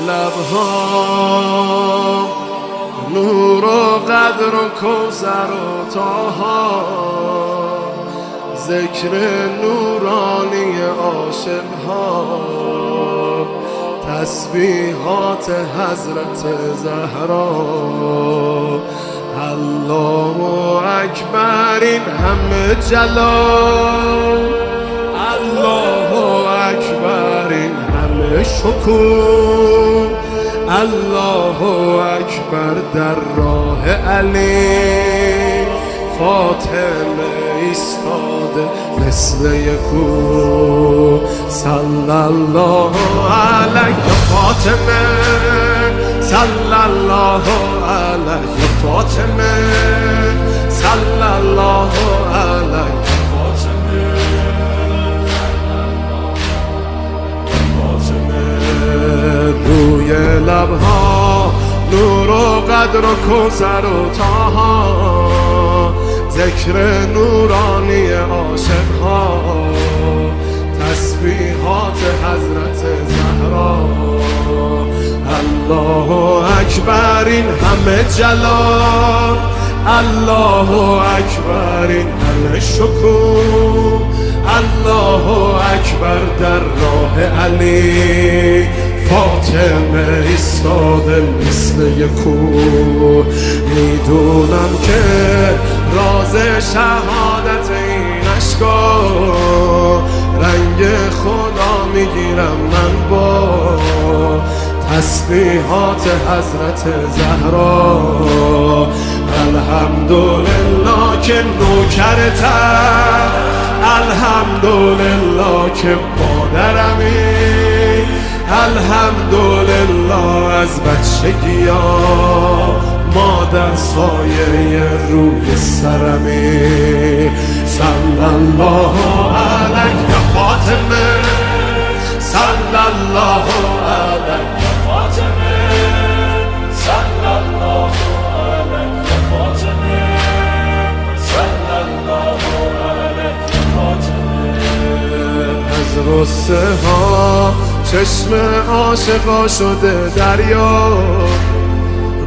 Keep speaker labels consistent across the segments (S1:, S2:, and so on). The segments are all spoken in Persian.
S1: لبها نور و قدر و کوثر و طاها، ذکر نورانی عاشقها، تسبیحات حضرت زهرا. الله اکبر، این همه جلال، الله اکبر، این همه شکوه، الله اکبر در راه علی. فاطمه ایستاده مثل یکو، صلی الله علیه فاطمه، صلی الله علیه فاطمه، صلی الله علیه فاطمه. روی لبها نور و قدر و کوثر و طاها، ذکر نورانی عاشقها، تسبیحات حضرت زهرا. الله اکبر، این همه جلال، الله اکبر، این همه شکوه، الله اکبر در راه علی. فاطمه ایستاده مثل یکو، میدونم که راز شهادت این اشکا، رنگ خدا میگیرم من با تسبیحات حضرت زهرا. الحمدلله که نوکرتم، الحمدلله که مادرمی، الحمدلله از بچگی ها مادر سایه روی سرمی. صلی الله علیه فاطمه، صلی الله علیه فاطمه، صلی الله علیه فاطمه، صلی الله علیه فاطمه. از غصه ها چشم عاشقا شده دریا،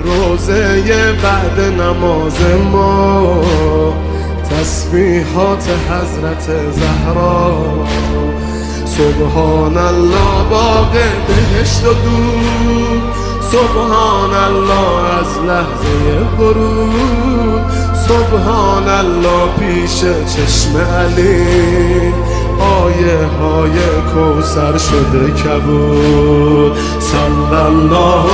S1: روزه بعد نماز ما تسبیحات حضرت زهرا. سبحان الله باغ بهشت و دود، سبحان الله از لحظه ورود، سبحان الله پیش چشم علی، آیه های کوثر شده کبود. صلی الله